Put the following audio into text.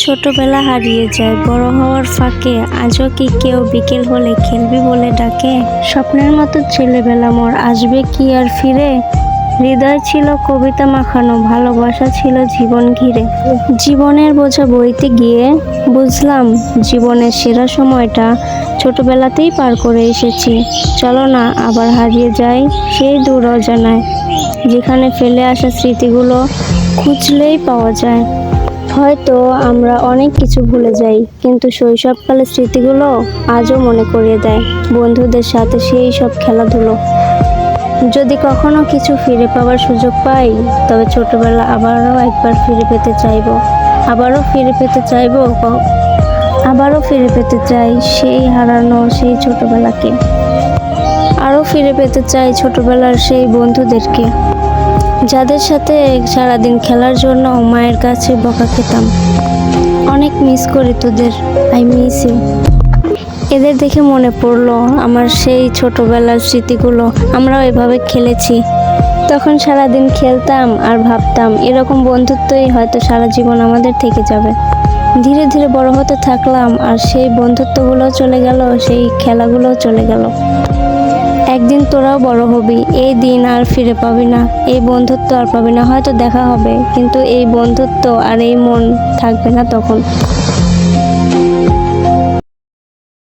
ছোটবেলা হারিয়ে যায় বড় হওয়ার ফাঁকে, আজও কি কেউ বিকেল হলে খেলবি বলে ডাকে? স্বপ্নের মতো ছেলেবেলা মোর আসবে কি আর ফিরে? হৃদয় ছিল কবিতা মাখানো, ভালোবাসা ছিল জীবন ঘিরে। জীবনের বোঝা বইতে গিয়ে বুঝলাম জীবনের সেরা সময়টা ছোটবেলাতেই পার করে এসেছি। চলো না আবার হারিয়ে যাই সেই দূর অজানায়, যেখানে ফেলে আসা স্মৃতিগুলো খুঁজলেই পাওয়া যায়। হয়তো আমরা অনেক কিছু ভুলে যাই, কিন্তু শৈশবকালের স্মৃতিগুলো আজও মনে করিয়ে দেয় বন্ধুদের সাথে সেই সব খেলাধুলো। যদি কখনো কিছু ফিরে পাওয়ার সুযোগ পাই, তবে ছোটবেলা আবারও একবার ফিরে পেতে চাইবো। আবারও ফিরে পেতে চাইবো আবারও ফিরে পেতে চাই সেই হারানো সেই ছোটবেলাকে। আরও ফিরে পেতে চাই ছোটবেলার সেই বন্ধুদেরকে, যাদের সাথে সারাদিন খেলার জন্য মায়ের কাছে বকা খেতাম। অনেক মিস করি তোদের, আই মিস ইউ। এদের দেখে মনে পড়লো আমার সেই ছোটবেলার স্মৃতিগুলো। আমরাও এভাবে খেলেছি, তখন সারাদিন খেলতাম আর ভাবতাম এরকম বন্ধুত্বই হয়তো সারা জীবন আমাদের থেকে যাবে। ধীরে ধীরে বড় হতে থাকলাম, আর সেই বন্ধুত্বগুলোও চলে গেল, সেই খেলাগুলোও চলে গেল। একদিন তোরাও বড় হবি, এই দিন আর ফিরে পাবি না, এই বন্ধুত্ব আর পাবি না। হয়তো দেখা হবে, কিন্তু এই বন্ধুত্ব আর এই মন থাকবে না তখন।